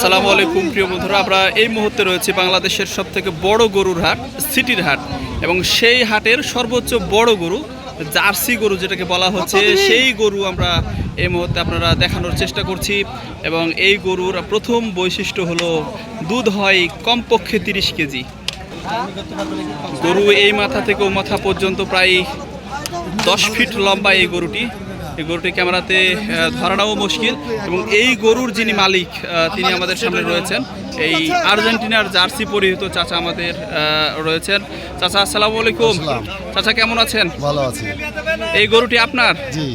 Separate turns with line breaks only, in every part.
আসসালামু আলাইকুম প্রিয় বন্ধুরা, আমরা এই মুহূর্তে রয়েছে বাংলাদেশের সবথেকে বড় গরুর হাট, সিটির হাট। এবং সেই হাটের সর্বোচ্চ বড় গরু, জার্সি গরু যেটাকে বলা হচ্ছে, সেই গরু আমরা এই মুহূর্তে আপনারা দেখানোর চেষ্টা করছি। এবং এই গরুর প্রথম বৈশিষ্ট্য হলো দুধ হয় কমপক্ষে 30 কেজি। গরু এই মাথা থেকে ও মাথা পর্যন্ত প্রায় 10 ফিট লম্বা এই গরুটি। এই গরুটি ক্যামেরাতে ধরানোও মুশকিল। এবং এই গরুর যিনি মালিক তিনি আমাদের সামনে রয়েছেন, এই আর্জেন্টিনার জার্সি পরিহিত চাচা আমাদের রয়েছেন। চাচা আসসালামু আলাইকুম। চাচা কেমন আছেন?
ভালো আছি।
এই গরুটি আপনার?
জি।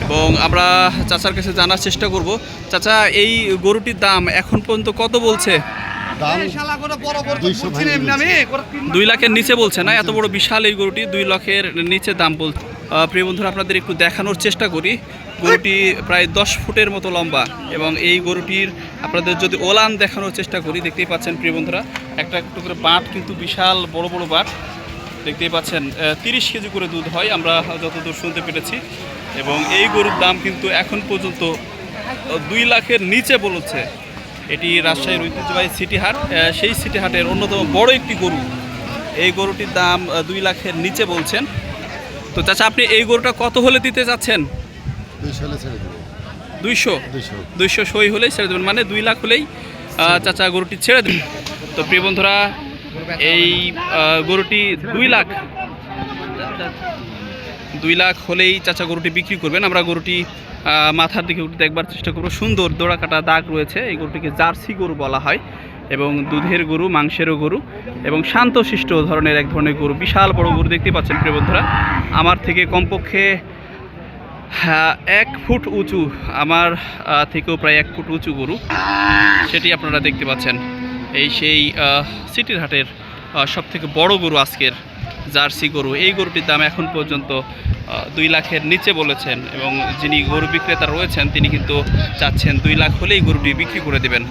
এবং আমরা চাচার কাছে জানার চেষ্টা করব, চাচা এই গরুটির দাম এখন পর্যন্ত কত বলছে?
দাম
2 লাখের নিচে বলছে না? এত বড় বিশাল এই গরুটি 2 লাখের নিচে দাম বলছে। প্রিয় বন্ধুরা, আপনাদের একটু দেখানোর চেষ্টা করি। গরুটি প্রায় 10 ফুটের মতো লম্বা। এবং এই গরুটির আপনাদের যদি ওলান দেখানোর চেষ্টা করি, দেখতেই পাচ্ছেন প্রিয় বন্ধুরা, একটা একটু করে বাট, কিন্তু বিশাল বড় বড় বাট দেখতেই পাচ্ছেন। 30 কেজি করে দুধ হয় আমরা যতদূর শুনতে পেরেছি। এবং এই গরুর দাম কিন্তু এখন পর্যন্ত 2 লাখের নিচে বলছে। এটি রাজশাহীর ঐতিহ্যবাহী সিটি হাট, সেই সিটি হাটের অন্যতম বড় একটি গরু। এই গরুটির দাম 2 লাখের নিচে বলছেন। তো চাচা, আপনি এই গরুটা কত হলে দিতে যাচ্ছেন? 200 সই হলেই ছেড়ে দেবেন, মানে 2 লাখ হলেই চাচা গরুটি ছেড়ে দেবেন। তো প্রিয় বন্ধুরা, এই গরুটি 2 লাখ হলেই চাচা গরুটি বিক্রি করবেন। আমরা গরুটি মাথার দিকে উঠতে একবার চেষ্টা করবো। সুন্দর দোড়া কাটা দাগ রয়েছে। এই গরুটিকে জার্সি গরু বলা হয়। এবং দুধের গরু, মাংসেরও গরু, এবং শান্তশিষ্ট ধরনের এক ধরনের গরু। বিশাল বড় গরু দেখতে পাচ্ছেন প্রিয় বন্ধুরা। আমার থেকে কমপক্ষে 1 ফুট উঁচু, আমার থেকেও প্রায় 1 ফুট উঁচু গরু, সেটি আপনারা দেখতে পাচ্ছেন। এই সেই সিটির হাটের সবথেকে বড় গরু আজকের জার্সি গরু। এই গরুটির দাম এখন পর্যন্ত 2 লাখের নিচে বলেছেন। এবং যিনি গরু বিক্রেতা রয়েছেন তিনি কিন্তু চাচ্ছেন 2 লাখ হলেই গরুটি বিক্রি করে দেবেন।